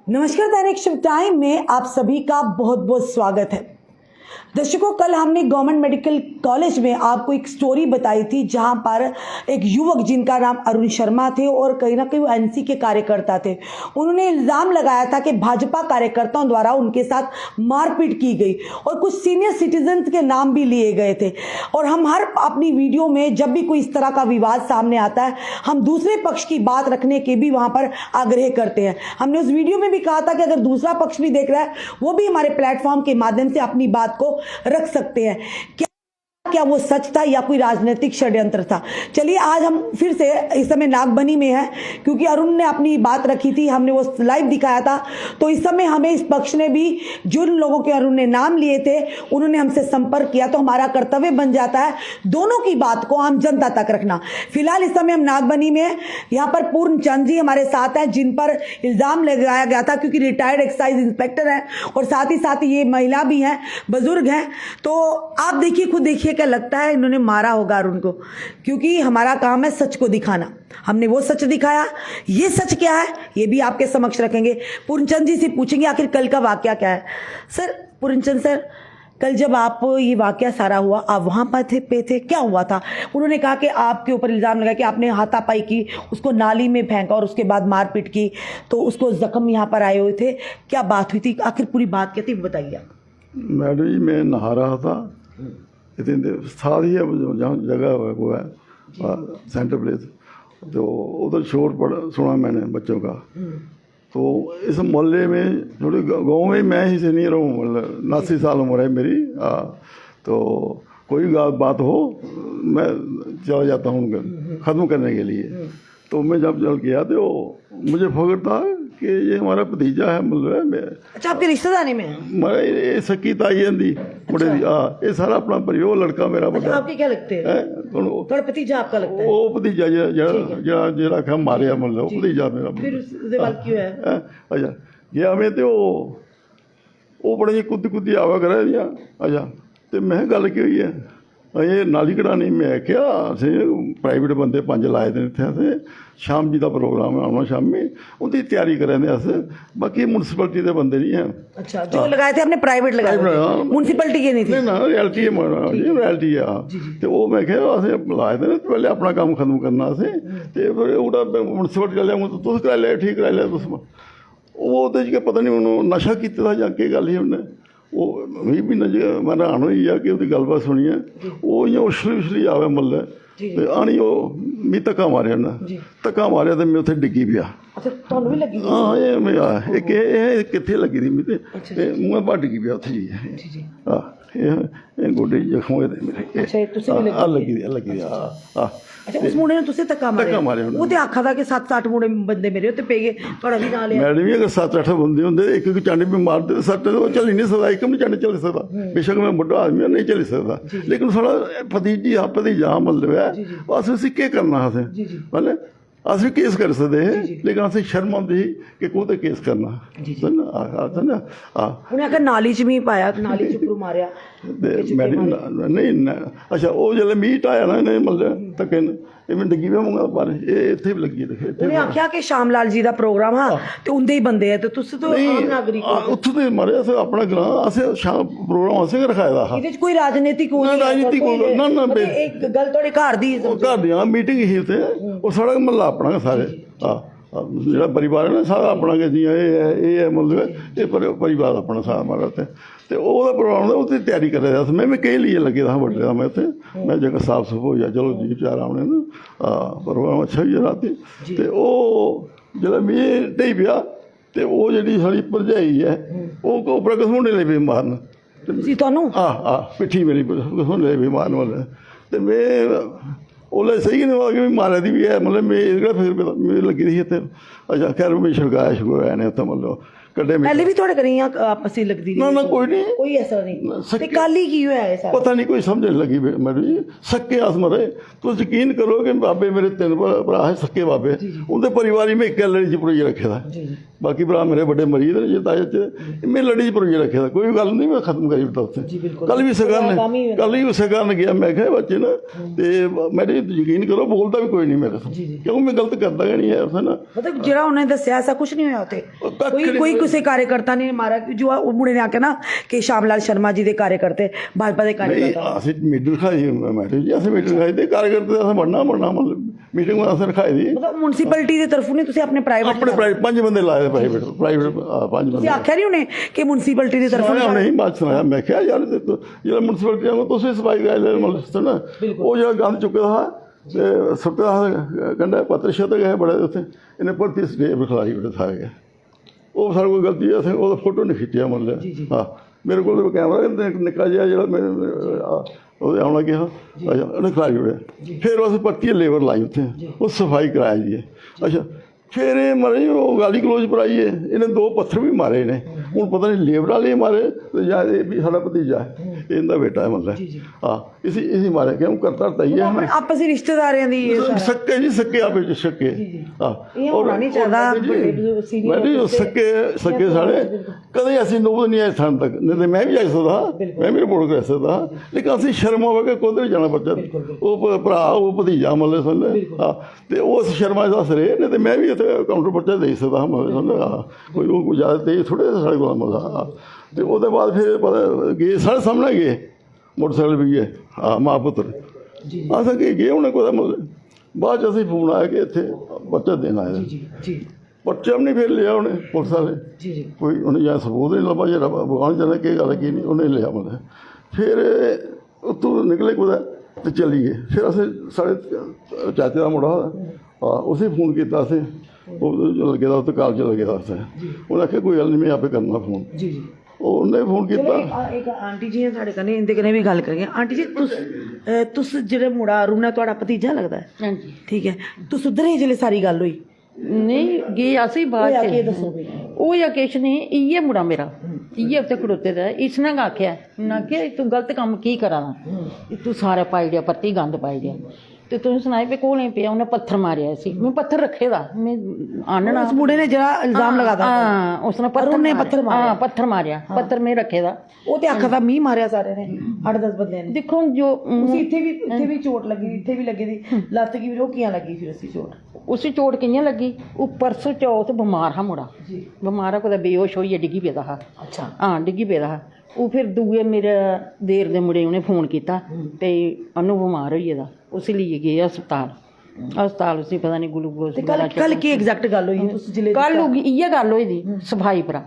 नमस्कार, दैनिक शुभ टाइम में आप सभी का बहुत बहुत स्वागत है। दर्शकों, कल हमने गवर्नमेंट मेडिकल कॉलेज में आपको एक स्टोरी बताई थी जहां पर एक युवक जिनका नाम अरुण शर्मा थे और कहीं ना कहीं वो एनसी के कार्यकर्ता थे। उन्होंने इल्ज़ाम लगाया था कि भाजपा कार्यकर्ताओं द्वारा उनके साथ मारपीट की गई और कुछ सीनियर सिटीजन्स के नाम भी लिए गए थे। और हम हर अपनी वीडियो में जब भी कोई इस तरह का विवाद सामने आता है, हम दूसरे पक्ष की बात रखने के भी वहां पर आग्रह करते हैं। हमने उस वीडियो में भी कहा था कि अगर दूसरा पक्ष भी देख रहा है, वो भी हमारे प्लेटफॉर्म के माध्यम से अपनी बात को रख सकते हैं। क्या वो सच था या कोई राजनीतिक षड्यंत्र था? चलिए, आज हम फिर से इस समय नागबनी में हैं क्योंकि अरुण ने अपनी बात रखी थी, हमने वो लाइव दिखाया था। तो इस समय हमें इस पक्ष ने भी, जिन लोगों के अरुण ने नाम लिए थे, उन्होंने हमसे संपर्क किया। तो हमारा कर्तव्य बन जाता है दोनों की बात को आम जनता तक रखना। फिलहाल इस समय हम नागबनी में हैं। यहाँ पर पूर्ण चंद जी हमारे साथ हैं, जिन पर इल्ज़ाम लगाया गया था क्योंकि रिटायर्ड एक्साइज इंस्पेक्टर हैं और साथ ही ये महिला भी हैं, बुजुर्ग हैं। तो आप देखिए, खुद देखिए, क्या लगता है इन्होंने मारा होगा अरुण को, क्योंकि हमारा काम है सच को दिखाना। हमने वो सच दिखाया, ये सच क्या है ये भी आपके समक्ष रखेंगे। पूर्णचंद जी से पूछेंगे आखिर कल का वाकया क्या है। सर, पूर्णचंद सर, कल जब आप ये वाकया सारा हुआ, आप वहां पर थे, क्या हुआ था? उन्होंने कहा कि आपके ऊपर इल्जाम लगा कि आपने हाथापाई की, उसको नाली में फेंका और उसके बाद मारपीट की, तो उसको जख्म यहाँ पर आए हुए थे। क्या बात हुई थी, आखिर पूरी बात क्या थी, बताइए। मैडम जी, मैं नहा रहा था, इतनी सारी है जहाँ जगह है वो है सेंटर प्लेस, तो उधर शोर पड़ा सुना मैंने बच्चों का। तो इस मोहल्ले में, थोड़ी गांव में मैं ही से नहीं रहूँ, मतलब 89 साल उम्र है मेरी। तो कोई बात हो मैं चला जाता हूँ उनका ख़त्म करने के लिए। तो मैं जब चल गया तो मुझे फख्र था कि ये हमारा भतीजा है, मतलब अच्छा, आपके रिश्तेदारी में मैं सकी ताई आंदी मुड़े दी। ये सारा अपना परिवार, लड़का मेरा बड़ा। आपके क्या लगते हैं? थोड़ा भतीजा आपका लगता है? वो भतीजा जरा खा मारे, मतलब भतीजा मेरा। फिर उसके बाद क्यों है? अच्छा, गया मैं तो वो बड़े कुद्दी आवा करे दियां। अच्छा, तो मैं गल की हुई है ये नाली कढ़ानी। मैं क्या असें प्राइवेट बंदे 5 लाए दे इत्थे, असें शाम जी का प्रोग्राम है, आना शामी उनकी तैयारी करें दे अस, बाकी म्यूनसिपैलिटी के बंदे नहीं हैं। अच्छा, जो लगाए थे आपने प्राइवेट लगाए थे, म्यूनसिपैलिटी के नहीं थे? ना, रियलिटी है, रियलिटी है। तो वो मैं क्या असें लाए दे पहले अपना काम खत्म करना असें, ते फिर उड़ा म्यूनसिपैलिटी वाले तुस कराई लिया, ठीक कराई लिया तुस। वो पता नहीं उन्होंने नशा किया जां के गल ही उन्हें, वो भी मैं हैरान होई है कि उसकी गलबात सुनी है। वो इ'यां उछली आवे मल्ले ते आनी, वो मी धक्का मारेआ ना, धक्का मारेआ तो मैं उत्थे डिग्गी पिया। अच्छा, तुहानू भी लगी? हाँ, ये मैं कित्थे लगी थी, मैं ते मुँह पर डिग्गी पिया उत्थे जी। हाँ, ये गोडे जख्म होए ते मेरे। अच्छा, तुसी भी लगी दी। हाँ। अच्छा, उस मुंडे ने तुसे धक्का मारिया? वो ते आखा था कि 7-8 मुंडे बंदे मेरे उत्ते पे गए, थोड़ा भी ना लिया। मैडम जी, अगर 7-8 बंदे होंगे, एक चांडी भी मारते, 7 तो चल ही नहीं सकता, एक भी चांडी चल सकता। बेशक मैं बड़ा आदमी हूं, नहीं चल सकता, लेकिन साढ़ा भतीजा मतलब है, अस उसी केह् करना असें, मतलब अस केस कर सकते हैं, लेकिन असें शर्म आती कि कोह्दे केस करना। उन्हें आखिर नाली च मी पाया, नाली च उप्परों मारिया। नहीं, अच्छा, वो जिसले मीट आया ना इन्हें मतलब धक्के मैं डिग्गी पे मंगा पर इत्थे भी लगी। उन्हें आख्या कि श्याम लाल जी का प्रोग्राम हाँ ते उंदे ही बंदे है, ते तुस तो आम नागरिक हो। उत्थों ते मारे अस अपना ग्रां असें प्रोग्राम असें गै रखाए दा हा। इहदे च कोई राजनीतिक ना एक गल थोड़ी घर दी मीटिंग ही उत्थे, और सारा म्हल्ला अपना गै सारे। जेह्ड़ा परिवार है ना सारा अपना गै, जियां एह् है मतलब ये परिवार अपना सारा हमारा उत्थे। ते ओह्दा प्रोग्राम उत्थे तैयारी करा दा, मैं केह् लेइयै लग्गे दा हा बड्डे दा। मैं उत्थे मैं जगह साफ सूफ हो जा, चलो जी चार आने ना, प्रोग्राम अच्छा होई राती। ते ओह् जिसलै में ढेई पेआ ते ओह् जेह्ड़ी साढ़ी भरजाई है ओह् उप्परा घसमुंडे लगी पे मारन। पिट्ठी मेरी घसमुंडे लगी पे मारन वाले। ते में ओल्लै सही नहीं होआ कि मारे दी भी है, मतलब मैं एह्दा फिर मेरी लगी दी ही इत्थे। अच्छा, खैर में छड़काया ने उत्थे, मतलब कड्डे पहले भी थोड़े करी आपस में लगदी ना कोई नहीं, कोई ऐसा नहीं। ते काली की है ऐसा पता नहीं, कोई समझ नहीं लगी मैडम जी। सक्के अस मरे, तुस यकीन करो कि बाबे मेरे 3 भरा है सक्के बाबे, उनके परिवार में एक लड़ी च भरोइयै रखे दा, बाकी भरा मेरे बड़े मरीज ने जे ताए च, मैं लड़ी च भरोइयै रखे दा। कोई गल नहीं, मैं खत्म करी दित्ता उत्थे। कल भी उस्सै कारण गया, मैं क्या बच्चे ना, ते मैडम जी ਯਕੀਨ ਕਰੋ ਬੋਲਦਾ ਵੀ ਕੋਈ ਨਹੀਂ ਮੇਰੇ ਤੋਂ, ਕਿਉਂਕਿ ਮੈਂ ਗਲਤ ਕਰਦਾ ਹੀ ਨਹੀਂ ਹੈ ਉਸ ਨਾ। मतलब ਜਿਹੜਾ ਉਹਨੇ ਦੱਸਿਆ ਐਸਾ ਕੁਝ ਨਹੀਂ ਹੋਇਆ ਉੱਥੇ, ਕੋਈ ਕਿਸੇ कार्यकर्ता ने मारा कि जो वो मुड़े ने आके ना कि श्यामलाल शर्मा जी ਦੇ कार्यकर्ते भाजपा ਦੇ कार्यकर्ता ਅਸੀਂ ਮੀਟਿੰਗ ਰਖਾਈ ਮੈਡਮ ਜੀ, ਅਸੀਂ ਮੀਟਿੰਗ ਰਖਾਈ ਤੇ ਕਾਰਜਕਰਤੇ ਅਸੀਂ ਬਣਨਾ ਮਤਲਬ ਮੀਟਿੰਗ ਅਸੀਂ ਰਖਾਈ ਦੀ मतलब म्युनिसिपैलिटी ਦੀ ਤਰਫੋਂ ਨਹੀਂ, ਤੁਸੀਂ ਆਪਣੇ ਪ੍ਰਾਈਵੇਟ ਆਪਣੇ ਪੰਜ ਬੰਦੇ ਲਾਏ ਪ੍ਰਾਈਵੇਟ ਪੰਜ ਬੰਦੇ। ਤੁਸੀਂ ਆਖਿਆ ਨਹੀਂ ਉਹਨੇ ਕਿ म्युनिसिपैलिटी ਦੀ ਤਰਫੋਂ ਸੁਣਾਇਆ ਨਹੀਂ, ਬਾਅਦ ਸੁਣਾਇਆ। ਮੈਂ ਕਿਹਾ ਯਾਰ ਜਿਹੜਾ ਮੁਨਸਿਪਲਟੀ ਆਉਂਗਾ ਤੁਸੀਂ ਸਫਾਈ ਕਰਾ ਲੈ ਮਤਲਬ ਨਾ, ਉਹ ਜਿਹੜਾ ਗੰਦ ਚੁੱਕਿਆ ਹੈ ਤੇ ਸੁੱਟਿਆ ਕੰਡਾ ਪੱਤਰ ਛੱਤ ਗਏ ਬੜੇ ਉੱਥੇ, ਇਹਨੇ ਭਰਤੀ ਸਟੇਪ ਖਿਲਾਰੀ ਬੜੇ ਥਾ ਗਿਆ। ਉਹ ਸਾਡੇ ਕੋਲ ਗਲਤੀ ਹੈ, ਅਸੀਂ ਉਹਦਾ ਫੋਟੋ ਨਹੀਂ ਖਿੱਚਿਆ ਮਤਲਬ। ਹਾਂ ਮੇਰੇ ਕੋਲ ਕੈਮਰਾ ਨਿੱਕਾ ਜਿਹਾ ਜਿਹੜਾ ਮੇਰੇ ਉਹਦੇ ਆਉਣਾ ਗਿਆ, ਅੱਛਾ ਉਹਨੇ ਖਿਲਾਰੀ ਬੜੇ। ਫਿਰ ਅਸੀਂ ਪੱਤੀ ਲੇਬਰ ਲਾਈ ਉੱਥੇ, ਉਹ ਸਫਾਈ ਕਰਾਇਆ ਜੀ। ਅੱਛਾ ਫਿਰ ਇਹ ਮਰੇ ਉਹ ਗਾਲੀ ਕਲੋਜ਼ ਪਰਾਈ ਹੈ, ਇਹਨੇ 2 ਪੱਥਰ ਵੀ ਮਾਰੇ ਨੇ। ਹੁਣ ਪਤਾ ਨਹੀਂ ਲੇਬਰ ਵਾਲੇ ਮਾਰੇ ਜਾਂ ਇਹ ਵੀ ਸਾਡਾ ਭਤੀਜਾ ਹੈ, ਇਹਦਾ ਬੇਟਾ ਹੈ ਮਤਲਬ। ਹਾਂ ਇसी ਮਾਰੇ ਕਿਉਂ ਕਰਤਾ ਤਈ ਹੈ ਆਪਸ ਵਿੱਚ ਰਿਸ਼ਤੇਦਾਰਾਂ ਦੀ ਸੱਕੇ ਜੀ, ਸੱਕੇ ਆਪੇ ਚ ਸੱਕੇ। ਹਾਂ ਇਹ ਹੋਣਾ ਨਹੀਂ ਚਾਹੀਦਾ ਮੈਂ ਵੀ ਸੱਕੇ ਸਾਡੇ ਕਦੇ ਅਸੀਂ ਨੋਬਲ ਨਹੀਂ ਆਏ ਥਾਂ ਤੱਕ, ਨਹੀਂ ਤੇ ਮੈਂ ਵੀ ਜਾ ਸਕਦਾ, ਮੈਂ ਵੀ ਰਿਪੋਰਟ ਕਰ ਸਕਦਾ, ਲੇਕਿਨ ਅਸੀਂ ਸ਼ਰਮ ਆਵੇ ਕਿ ਕੋਧਰ ਜਾਣਾ ਬੱਚਾ, ਉਹ ਭਰਾ ਉਹ ਭਤੀਜਾ ਮਤਲਬ ਸੁਣ। ਹਾਂ ਤੇ ਉਸ ਸ਼ਰਮਾ ਦਾ ਸਰੇ ਨਹੀਂ ਤੇ ਮੈਂ ਵੀ ਇੱਥੇ ਕਾਊਂਟਰ ਬੱਚਾ ਦੇ ਸਕਦਾ ਮਤਲਬ ਸੁਣ। ਕੋਈ ਉਹ ਜ਼ਿਆਦਾ ਤੇਜ਼ ਥੋੜ੍ਹੇ ਸਾਡੇ ਕੋਲ ਮਤਲਬ। ਤੇ ਉਹਦੇ ਬਾਅਦ ਫਿਰ ਪਤਾ ਗਏ ਸਾਡੇ ਸਾਹਮਣੇ ਗਏ ਮੋਟਰਸਾਈਕਲ ਵੀ ਹੈ, ਹਾਂ ਮਾਂ ਪੁੱਤਰ ਅਸੀਂ ਗਏ ਉਹਨੇ ਕੋਈ ਮਤਲਬ। ਬਾਅਦ 'ਚ ਅਸੀਂ ਫੋਨ ਆਇਆ ਕਿ ਇੱਥੇ ਬੱਚਾ ਦੇਣ ਆਇਆ ਜੀ, ਬੱਚਾ ਵੀ ਨਹੀਂ ਫਿਰ ਲਿਆ ਉਹਨੇ ਪੁਲਿਸ ਵਾਲੇ, ਕੋਈ ਉਹਨੇ ਜਾਂ ਸਬੂਤ ਨਹੀਂ ਲੱਭਾ, ਜਿਹੜਾ ਬਗਾਨ ਜਾਣਾ ਕੀ ਗੱਲ ਕੀ ਨਹੀਂ ਉਹਨੇ ਲਿਆ ਮਤਲਬ। ਫਿਰ ਉੱਥੋਂ ਨਿਕਲੇ ਕੁਦਾ ਤੇ ਚਲੀ ਗਏ। ਫਿਰ ਅਸੀਂ ਸਾਡੇ ਚਾਚੇ ਦਾ ਮੁੰਡਾ ਉਸੇ ਫੋਨ ਕੀਤਾ ਸੀ, ਉਹ ਲੱਗੇ ਦਾ ਉੱਥੇ ਕਾਲਜ ਲੱਗੇ ਦਾ ਸੀ। ਉਹਨੇ ਆਖਿਆ ਕੋਈ ਗੱਲ ਨਹੀਂ ਮੈਂ ਆਪੇ ਕਰਨਾ ਫੋਨ। ਉਹਨੇ ਫੋਨ ਕੀਤਾ। ਇੱਕ ਆਂਟੀ ਜੀ ਸਾਡੇ ਕਨੇ ਇਹਦੇ ਕਨੇ ਵੀ ਗੱਲ ਕਰੀਏ। ਆਂਟੀ ਜੀ ਤੁਸੀਂ ਜਿਹੜੇ ਮੁੰਡਾ ਅਰੁਣ ਹੈ ਤੁਹਾਡਾ ਭਤੀਜਾ ਲੱਗਦਾ ਹੈ? ਹਾਂਜੀ ਠੀਕ ਹੈ। ਤੁਸੀਂ ਉਧਰ ਹੀ ਜਿਹੜੇ ਸਾਰੀ ਗੱਲ ਹੋਈ ਨਹੀਂ ਗਏ ਅਸੀਂ ਬਾਅਦ ਉਹ ਜਾਂ ਕਿਸ਼ ਨਹੀਂ, ਇਹ ਮੁੰਡਾ ਮੇਰਾ ਇਹ ਉੱਤੇ ਖੜੋਤੇ ਦਾ ਇਸਨੇ ਆਖਿਆ ਨਾ ਕਿ ਤੂੰ ਗਲਤ ਕੰਮ ਕੀ ਕਰਾਂ, ਤੂੰ ਸਾਰਾ ਪਾਈ ਦਿਆ ਪੱਤੀ ਗੰਦ ਪਾਈ ਦਿਆ ਤੇ ਤੂੰ ਸੁਣਾਈ ਵੀ ਕੋਲ ਨਹੀਂ ਪਿਆ, ਉਹਨੇ ਪੱਥਰ ਮਾਰਿਆ ਸੀ। ਮੈਂ ਪੱਥਰ ਰੱਖੇ ਦਾ ਮੈਂ ਆਨਣਾ ਉਸ ਮੁੰਡੇ ਨੇ ਜਿਹੜਾ ਇਲਜ਼ਾਮ ਲਗਾਦਾ ਹਾਂ ਉਸਨੇ ਪੱਥਰ ਮਾਰਿਆ ਪੱਥਰ ਮੈਂ ਰੱਖੇ ਦਾ। ਉਹ ਤੇ ਅੱਖਾਂ ਦਾ ਮੀਂਹ ਮਾਰਿਆ ਸਾਰੇ ਨੇ 8-10 ਬੰਦਿਆਂ ਨੇ। ਦੇਖੋ ਜੋ ਇੱਥੇ ਵੀ ਚੋਟ ਲੱਗੀ, ਇੱਥੇ ਵੀ ਲੱਗੀ ਦੀ ਲੱਤ ਕੀ ਵੀ ਉਹ ਕੀਆਂ ਲੱਗੀ ਫਿਰ ਅਸੀਂ ਚੋਟ ਉਸੇ ਚੋਟ ਕਿੰਨੀਆਂ ਲੱਗੀ। ਉਹ ਪਰਸੋਂ ਚੌਥ ਬਿਮਾਰ ਹਾਂ ਮੁੰਡਾ ਬਿਮਾਰ ਆ, ਕੋਈ ਬੇਹੋਸ਼ ਹੋਈ ਡਿੱਗੀ ਪਿਆ ਦਾ। ਅੱਛਾ ਹਾਂ ਡਿੱਗੀ ਪਿਆ ਦਾ। ਉਹ ਫਿਰ ਦੂਏ ਮੇਰੇ ਦੇਰ ਦੇ ਮੁੰਡੇ ਉਹਨੇ ਫੋਨ ਕੀਤਾ ਤੇ ਉਹਨੂੰ ਬਿਮਾਰ ਹੋਈ ਇਹਦਾ, ਉਸ ਲਈ ਗਏ ਹਸਪਤਾਲ ਉਸੇ ਪਤਾ ਨਹੀਂ ਗਲੂਕੋਜ਼। ਕੱਲ ਕੀ ਐਗਜ਼ੈਕਟ ਗੱਲ ਹੋਈ ਤੁਸੀਂ ਜ਼ਿਲ੍ਹੇ ਕੱਲ ਹੋ ਗਈ ਇਹ ਗੱਲ ਹੋਈ ਦੀ ਸਫਾਈ ਭਰਾ,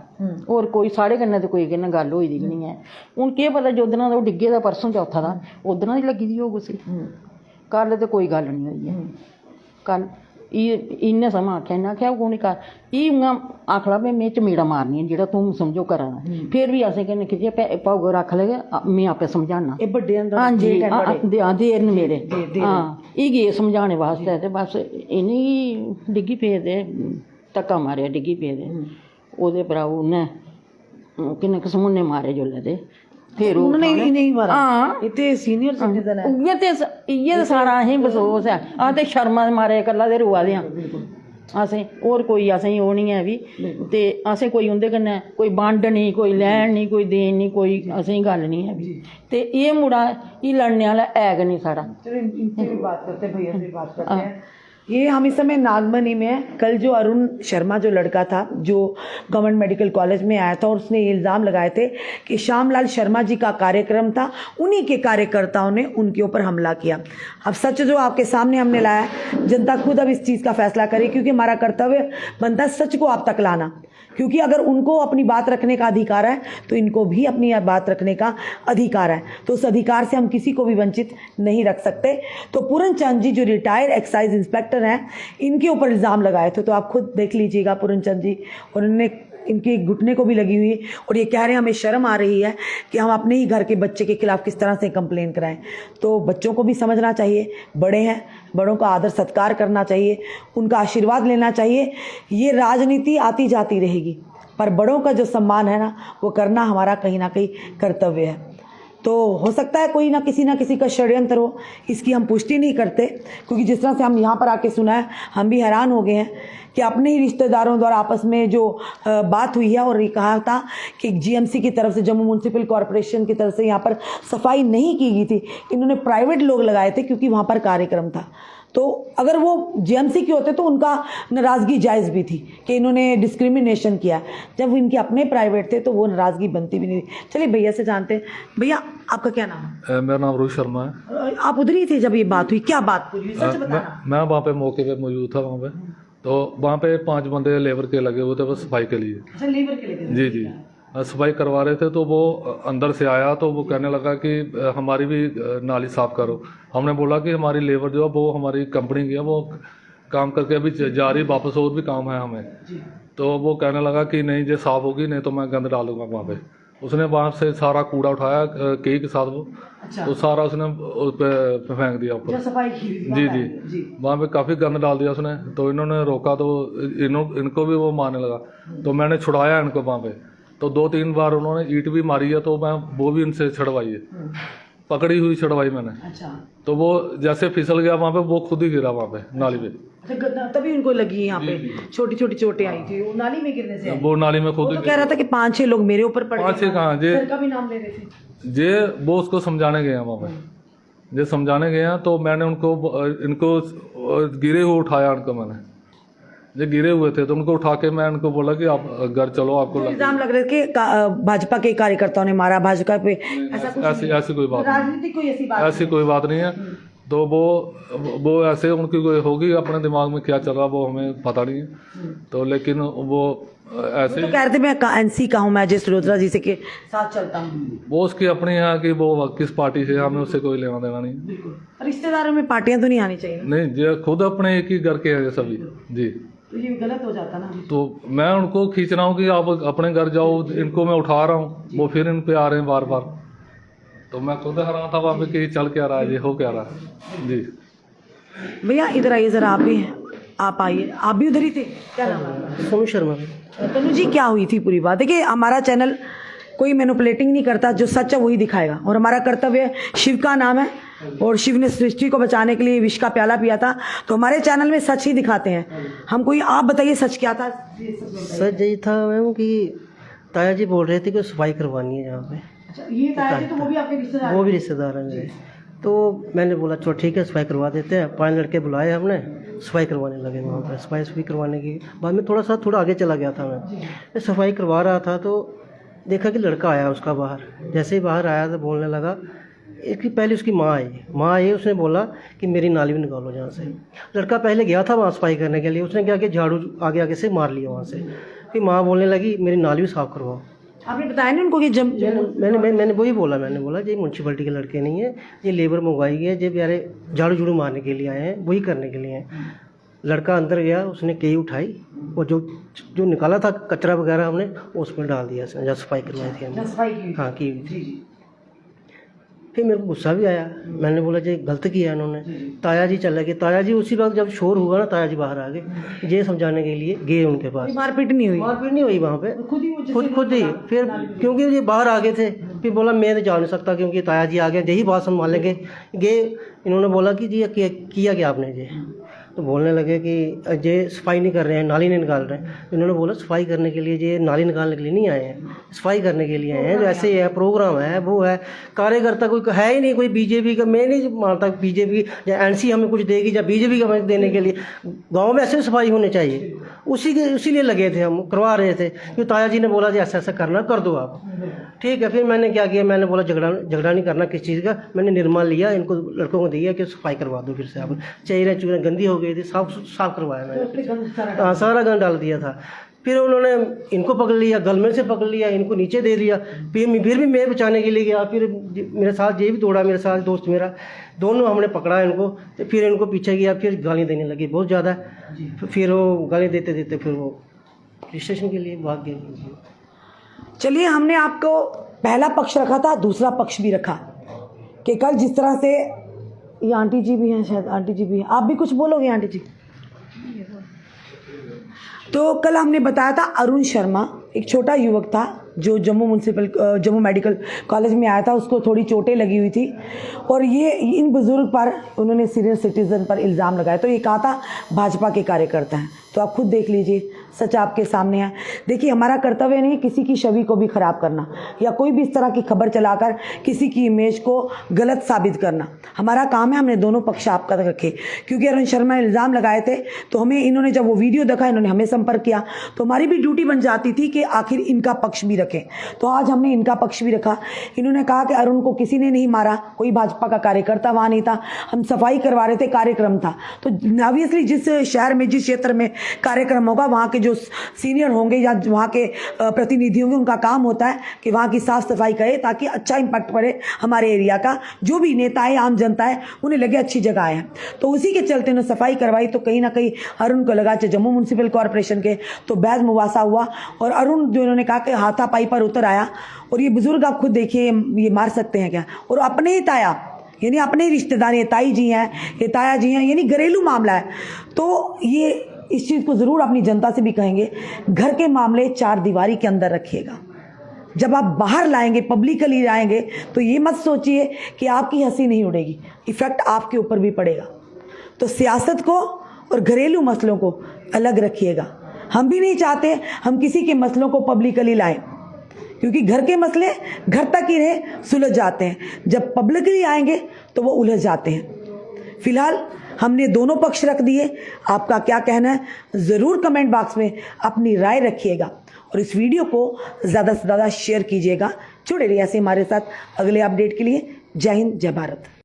ਹੋਰ ਕੋਈ ਸਾਡੇ ਕੰਨੇ ਤੇ ਕੋਈ ਕਹਿੰਦਾ ਗੱਲ ਹੋਈ ਦੀ ਨਹੀਂ ਹੈ। ਹੁਣ ਕੀ ਪਤਾ ਜੋਦਨਾਂ ਦਾ ਉਹ ਡਿੱਗੇ ਦਾ ਪਰਸੋਂ ਚੌਥਾ ਦਾ ਉਦਨਾਂ ਦੀ ਲੱਗੀ ਦੀ ਹੋ ਗਈ ਸੀ। ਕੱਲ ਤੇ ਕੋਈ ਗੱਲ ਨਹੀਂ ਹੋਈ ਹੈ। ਕੱਲ ਇਹਨੇ ਸਮਾਂ ਆਖਿਆ ਨਾ ਆਖਿਆ ਕੋਈ ਨਹੀਂ ਕਰ ਇਹ ਆਖਲਾ ਵੀ ਮੈਂ ਚਮੇੜਾ ਮਾਰਨੀ ਜਿਹੜਾ ਤੂੰ ਸਮਝੋ ਕਰਾਂ। ਫਿਰ ਵੀ ਅਸੀਂ ਕਹਿੰਦੇ ਕਿ ਭਾਉ ਰੱਖ ਲਏਗਾ ਮੈਂ ਆਪੇ ਸਮਝਾਣਾ। ਇਹ ਵੱਡੇ ਅੰਦਰ ਹਾਂਜੀ ਦੇਰ ਨੇ ਮੇਰੇ ਹਾਂ ਇਹ ਗਏ ਸਮਝਾਉਣੇ ਵਾਸਤੇ ਤੇ ਬਸ ਇਹਨੇ ਡਿੱਗੀ ਪਏ ਦੇ ਧੱਕਾ ਮਾਰਿਆ ਡਿੱਗੀ ਪਏ ਦੇ ਉਹਦੇ ਭਰਾ ਉਹਨੇ ਕਿੰਨੇ ਕਿਸਮ ਨੇ ਮਾਰੇ ਜੋਲੇ ਦੇ। ਫਿਰ ਉਹਨੇ ਨਹੀਂ ਮਾਰਾ। ਹਾਂ ਇਹ ਤੇ ਸੀਨੀਅਰ ਸਿਟੀਜ਼ਨ ਹੈ। ਇਹ ਤੇ ਸਾਰਾ ਅਸੀਂ ਬਸੋਸ ਹੈ ਆ ਤੇ ਸ਼ਰਮਾ ਮਾਰੇ ਇਕੱਲਾ ਦੇ ਰੁਆ ਦਿਆਂ ਅਸੀਂ ਹੋਰ ਕੋਈ ਅਸੀਂ ਉਹ ਨਹੀਂ ਹੈ ਵੀ। ਤੇ ਅਸੀਂ ਕੋਈ ਉਹਦੇ ਕन्नै ਕੋਈ ਵੰਡ ਨਹੀਂ ਕੋਈ ਲੈਣ नहीं कोई देन नहीं कोई ਅਸੀਂ ਗੱਲ नहीं है भी। ਤੇ ਇਹ ਮੁੰਡਾ ਇਹ लड़ने वाला ऐग नहीं साड़ा। चलो इनसे भी बात करते हैं, भैया से भी बात करते हैं। ये हम इस समय नागमनी में कल जो अरुण शर्मा जो लड़का था जो गवर्नमेंट मेडिकल कॉलेज में आया था और उसने ये इल्ज़ाम लगाए थे कि श्यामलाल शर्मा जी का कार्यक्रम था, उन्हीं के कार्यकर्ताओं ने उनके ऊपर हमला किया। अब सच जो आपके सामने हमने लाया, जनता खुद अब इस चीज़ का फैसला करे क्योंकि हमारा कर्तव्य बनता है सच को आप तक लाना। क्योंकि अगर उनको अपनी बात रखने का अधिकार है तो इनको भी अपनी बात रखने का अधिकार है, तो उस अधिकार से हम किसी को भी वंचित नहीं रख सकते। तो पूरन चंद जी जो रिटायर्ड एक्साइज इंस्पेक्टर हैं इनके ऊपर इल्ज़ाम लगाए थे, तो आप खुद देख लीजिएगा पूरन चंद जी, और उन्होंने इनके घुटने को भी लगी हुई है और ये कह रहे हैं हमें शर्म आ रही है कि हम अपने ही घर के बच्चे के खिलाफ किस तरह से कंप्लेन कराएं। तो बच्चों को भी समझना चाहिए, बड़े हैं, बड़ों का आदर सत्कार करना चाहिए, उनका आशीर्वाद लेना चाहिए। ये राजनीति आती जाती रहेगी पर बड़ों का जो सम्मान है ना वो करना हमारा कहीं ना कहीं कर्तव्य है। तो हो सकता है कोई ना किसी का षड्यंत्र हो, इसकी हम पुष्टि नहीं करते, क्योंकि जिस तरह से हम यहाँ पर आके सुना है हम भी हैरान हो गए हैं कि अपने ही रिश्तेदारों द्वारा आपस में जो बात हुई है और ये कहा था कि जीएमसी की तरफ से, जम्मू म्यूनसिपल कॉरपोरेशन की तरफ से यहाँ पर सफाई नहीं की गई थी, इन्होंने प्राइवेट लोग लगाए थे क्योंकि वहाँ पर कार्यक्रम था। तो अगर वो जीएमसी के होते तो उनका नाराज़गी जायज़ भी थी कि इन्होंने डिस्क्रिमिनेशन किया। जब इनके अपने प्राइवेट थे तो वो नाराज़गी बनती भी नहीं थी। चलिए भैया से जानते हैं। भैया आपका क्या नाम है? मेरा नाम रोहित शर्मा है। आप उधर ही थे जब ये बात हुई, क्या बात हुई सच बताना। मैं वहाँ पे मौके पे मौजूद था वहाँ पे। तो वहाँ पे 5 बंदे लेबर के लगे हुए थे बस सफाई के लिए। अच्छा, लेबर के लिए? जी जी, सफाई करवा रहे थे। तो वो अंदर से आया तो वो कहने लगा कि हमारी भी नाली साफ़ करो। हमने बोला कि हमारी लेबर जो है वो हमारी कंपनी की है, वो काम करके अभी जा रही वापस, और भी काम है हमें। तो वो कहने लगा कि नहीं ये साफ़ होगी, नहीं तो मैं गंद डालूंगा वहाँ पे। उसने वहाँ से सारा कूड़ा उठाया कई के साथ वो। अच्छा। तो सारा उसने उस पे फेंक दिया ऊपर। सफाई की जी जी, वहाँ पे काफ़ी गंद डाल दिया उसने। तो इन्होंने रोका तो इनको भी वो मारने लगा। तो मैंने छुड़ाया इनको वहाँ पे। तो 2-3 बार उन्होंने ईंट भी मारी है, तो मैं वो भी उनसे छड़वाई है, पकड़ी हुई छड़वाई मैंने। अच्छा। तो वो जैसे फिसल गया वहाँ पे, वो खुद ही गिरा वहाँ पे नाली पे। तभी उनको लगी यहाँ पे छोटी छोटी चोटें आई थी, वो नाली में गिरने से। वो नाली में खुद वो ही तो कह रहा था कि 5-6 लोग मेरे ऊपर पड़ गए। 5-6 कहाँ जे सर का भी नाम ले रहे थे। जे वो उसको समझाने गए हैं वहाँ पे। जे समझाने गए हैं तो मैंने इनको गिरे हुए उठाया। उनको मैंने जो गिरे हुए थे तो उनको उठा के मैं उनको बोला कि आप घर चलो, आपको इल्जाम लग रहे थे कि भाजपा के कार्यकर्ताओं ने मारा, भाजपा पे ऐसा कुछ ऐसी कोई बात नहीं, राजनीतिक कोई ऐसी बात नहीं है। तो वो ऐसे उनकी कोई होगी अपने दिमाग में क्या चल रहा वो हमें पता नहीं है। तो लेकिन वो ऐसे तो कह रहे थे मैं एनसी का हूँ, मैं जिस रोजरा जी से के साथ चलता हूँ। वो उसकी अपनी है कि वो किस पार्टी से, हमें उससे कोई लेना देना नहीं। रिश्तेदारों में पार्टियां तो नहीं आनी चाहिए। नहीं जी, खुद अपने एक ही घर के हैं सभी जी। तो ये गलत हो जाता ना। तो मैं उनको खींच रहा हूँ कि आप अपने घर जाओ, इनको मैं उठा रहा हूँ, वो फिर इन पे आ रहे हैं बार बार। तो मैं खुद हैरान था वहाँ पे कि चल क्या रहा है, ये हो क्या रहा है जी। भैया इधर आइए जरा, आप भी आप आइए, आप भी उधर ही थे। क्या नाम है? सोनू शर्मा। तनु जी क्या हुई थी पूरी बात? देखिए हमारा चैनल कोई मैनिपुलेटिंग नहीं करता, जो सच है वही दिखाएगा, और हमारा कर्तव्य शिव का नाम है, और शिव ने सृष्टि को बचाने के लिए विष का प्याला पिया था, तो हमारे चैनल में सच ही दिखाते हैं हम। कोई आप बताइए सच क्या था? सच यही था मैम कि ताया जी बोल रहे थे कि सफाई करवानी है यहाँ पे। अच्छा, ये ताया जी तो वो भी आपके रिश्तेदार? वो भी रिश्तेदार हैं मेरे। तो मैंने बोला चलो ठीक है सफाई करवा देते हैं। 5 लड़के बुलाए हमने, सफाई करवाने लगे वहाँ पर। सफाई करवाने की बाद में थोड़ा आगे चला गया था मैं सफाई करवा रहा था। तो देखा कि लड़का आया उसका बाहर। जैसे ही बाहर आया तो बोलने लगा, इसकी पहले उसकी माँ आई, उसने बोला कि मेरी नाली भी निकालो जहाँ से। लड़का पहले गया था वहाँ सफाई करने के लिए, उसने क्या किया, झाड़ू आगे से मार लिया वहाँ से। फिर माँ बोलने लगी मेरी नाली भी साफ़ करवाओ। आपने बताया नहीं उनको कि मैंने वही बोला, मैंने बोला ये म्यूनसिपलिटी के लड़के नहीं है, ये लेबर मंगवाई गई है, ये बेचारे झाड़ू मारने के लिए आए हैं, वही करने के लिए हैं। लड़का अंदर गया, उसने कई उठाई और जो निकाला था कचरा वगैरह हमने उसमें डाल दिया, जब सफाई करवाई थी हमने। हाँ की। फिर मेरे को गुस्सा भी आया, मैंने बोला जी गलत किया इन्होंने। ताया जी चले गए। ताया जी उसी वक्त जब शोर हुआ ना, ताया जी बाहर आ गए, ये समझाने के लिए गए उनके पास। मारपीट नहीं हुई? मारपीट नहीं हुई वहाँ पे, खुद ही। फिर क्योंकि ये बाहर आ गए थे, फिर बोला मैं तो जा नहीं सकता क्योंकि ताया जी आ गए, यही बात संभालेंगे। गए, इन्होंने बोला कि जी किया क्या आपने जी? तो बोलने लगे कि ये सफाई नहीं कर रहे हैं, नाली नहीं निकाल रहे हैं। इन्होंने बोला सफाई करने के लिए, ये नाली निकालने के लिए नहीं आए हैं, सफाई करने के लिए आए हैं। जैसे है प्रोग्राम है, वो है, कार्यकर्ता कोई है ही नहीं, कोई बीजेपी का। मैं नहीं मानता बीजेपी या एनसी हमें कुछ देगी या बीजेपी का हमें देने के लिए। गाँव में ऐसे सफाई होनी चाहिए, उसी लिए लगे थे, हम करवा रहे थे। क्योंकि ताया जी ने बोला जी ऐसा करना, कर दो आप। ठीक है, फिर मैंने क्या किया, मैंने बोला झगड़ा नहीं करना किस चीज़ का। मैंने निर्मा लिया, इनको लड़कों को दिया कि सफाई करवा दो फिर से। आप चेहरे गंदी हो गई थी, साफ करवाया मैंने। हाँ, सारा गंद डाल दिया था। फिर उन्होंने इनको पकड़ लिया, गलमें से पकड़ लिया, इनको नीचे दे दिया। फिर भी मैं बचाने के लिए गया। फिर मेरे साथ ये भी दौड़ा, मेरे साथ दोस्त मेरा, दोनों हमने पकड़ा इनको। फिर इनको पीछे गया, फिर गाली देने लगी बहुत ज़्यादा। फिर वो गाली देते फिर वो स्टेशन के लिए भाग गए। चलिए, हमने आपको पहला पक्ष रखा था, दूसरा पक्ष भी रखा कि कल जिस तरह से ये आंटी जी भी हैं, शायद आंटी जी भी हैं, आप भी कुछ बोलोगे आंटी जी? तो कल हमने बताया था अरुण शर्मा एक छोटा युवक था जो जम्मू मेडिकल कॉलेज में आया था, उसको थोड़ी चोटें लगी हुई थी और ये इन बुजुर्ग पर उन्होंने सीनियर सिटीजन पर इल्ज़ाम लगाया। तो ये कहा था भाजपा के कार्यकर्ता हैं, तो आप खुद देख लीजिए, सच आपके सामने है। देखिए हमारा कर्तव्य नहीं किसी की छवि को भी ख़राब करना या कोई भी इस तरह की खबर चलाकर किसी की इमेज को गलत साबित करना। हमारा काम है हमने दोनों पक्ष आपका रखे, क्योंकि अरुण शर्मा ने इल्ज़ाम लगाए थे तो हमें इन्होंने जब वो वीडियो देखा इन्होंने हमें संपर्क किया, तो हमारी भी ड्यूटी बन जाती थी कि आखिर इनका पक्ष भी रखें। तो आज हमने इनका पक्ष भी रखा। इन्होंने कहा कि अरुण को किसी ने नहीं मारा, कोई भाजपा का कार्यकर्ता वहाँ नहीं था, हम सफाई करवा रहे थे, कार्यक्रम था। तो ऑब्वियसली जिस शहर में जिस क्षेत्र में कार्यक्रम होगा वहाँ के जो सीनियर होंगे या वहाँ के प्रतिनिधि होंगे उनका काम होता है कि वहाँ की साफ सफाई करे ताकि अच्छा इम्पैक्ट पड़े हमारे एरिया का। जो भी नेता है आम जनता है उन्हें लगे अच्छी जगह है, तो उसी के चलते उन्होंने सफाई करवाई। तो कहीं ना कहीं अरुण को लगा जम्मू म्यूनसिपल कॉरपोरेशन के, तो बैज मुबासा हुआ और अरुण जो इन्होंने कहा कि हाथापाई पर उतर आया। और ये बुजुर्ग आप खुद देखिए ये मार सकते हैं क्या, और अपने ही ताया यानी अपने ही रिश्तेदार, ये ताई जी हैं, ये ताया जी हैं, यानी घरेलू मामला है। तो ये इस चीज़ को ज़रूर अपनी जनता से भी कहेंगे, घर के मामले चार दीवारी के अंदर रखिएगा। जब आप बाहर लाएंगे, पब्लिकली लाएंगे, तो ये मत सोचिए कि आपकी हंसी नहीं उड़ेगी, इफेक्ट आपके ऊपर भी पड़ेगा। तो सियासत को और घरेलू मसलों को अलग रखिएगा। हम भी नहीं चाहते हम किसी के मसलों को पब्लिकली लाएं, क्योंकि घर के मसले घर तक ही रहे, सुलझ जाते हैं। जब पब्लिकली आएंगे तो वो उलझ जाते हैं। फिलहाल हमने दोनों पक्ष रख दिए। आपका क्या कहना है ज़रूर कमेंट बॉक्स में अपनी राय रखिएगा और इस वीडियो को ज़्यादा से ज़्यादा शेयर कीजिएगा। जुड़े रहिए ऐसे हमारे साथ अगले अपडेट के लिए। जय हिंद, जय भारत।